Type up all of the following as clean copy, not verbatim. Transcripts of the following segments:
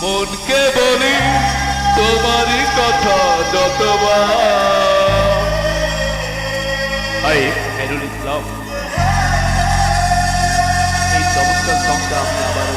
মনকে বলি তোমারই কথা যতবার। খায়রুল ইসলাম, এই চমৎকার সংটা আমি আবারও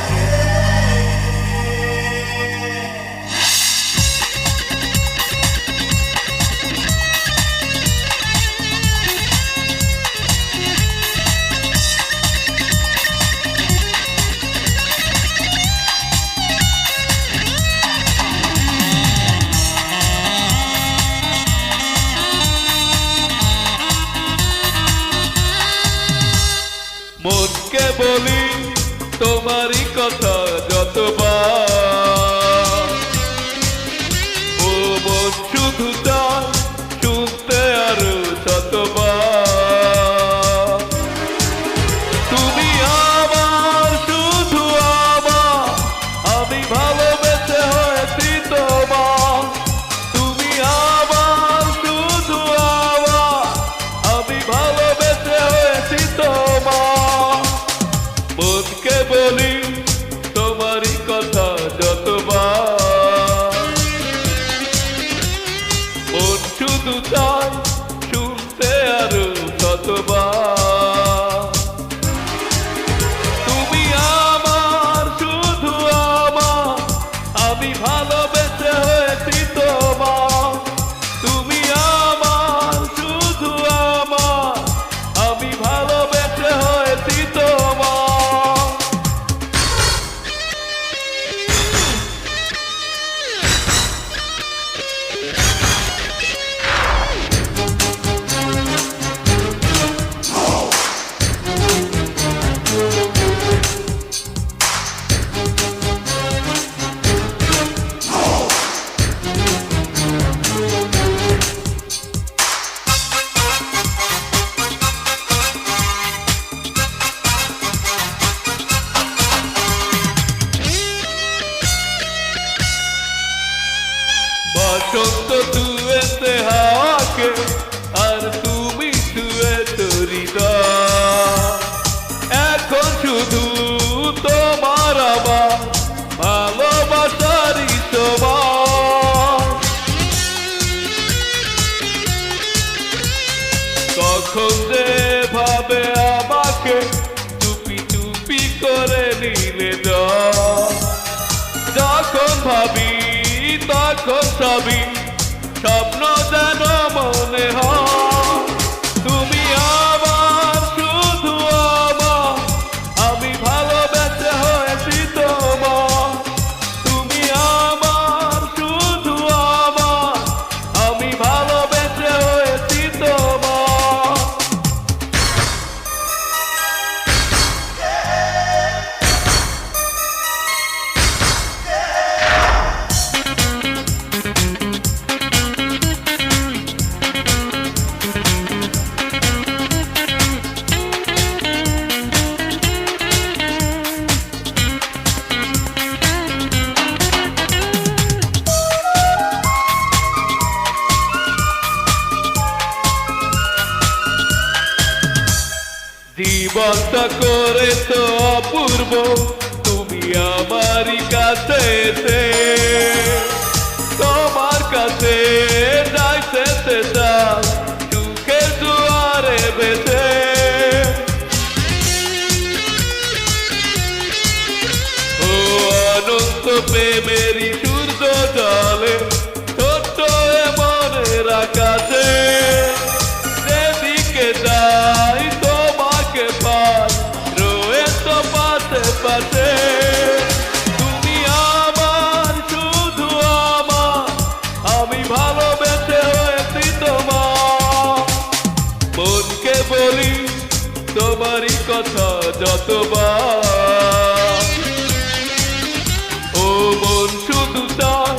মনকে বলি তোমারই কথা যতবার। ও মন শুধু চায় শুনতে আরো শতবার। তুমি আমার শুধু আমার, আমি ভালোবেসে হয়েছি তোমার। তুমি আমার শুধু আমার, আমি ভালোবেসে হয়েছি তোমার। মনকে বলি তোমারই কথা যতবার। মন শুধু চায় শুনতে আরো শতবার। তুমি আমার শুধু আমার, আমি ভালোবেসে হয়েছি তোমার। তুমি আমার শুধু আমার, আমি ভালোবেসে হয়েছি তোমার। বসন্ত তুয়েতে হাওয়াকে, আর তুমি তুয়ে হৃদয়। এখন শুধু তোমার আমার ভালোবাসারই সময়। কখন যে ভাবে আমাকে চুপি চুপি করে নিলে যায়। যখন ভাবি তখন সবই স্বপ্ন যেন মনে হয়। তুমি আমার শুধু আমার, আমি ভালোবেসে হয়েছি তোমার। তুমি আমার শুধু আমার, আমি ভালোবেসে হয়েছি তোমার। জীবনটা করে তো অপূর্ব তুমি আমারই কাছে এসে। তোমার কাছে যাইতে চাই সুখের দুয়ারে বেঁচে। ও অনন্ত প্রেমেরই সূর্য জলে ছোট্ট মনের আকাশে। যেদিকে যাই তোমাকে পাই, রয়েছো পাশে পাশে। তুমি আমার শুধু আমার, আমি ভালোবেসে হয়েছি তোমার। মনকে বলি তোমারই কথা যতবার। ও মন শুধু চায়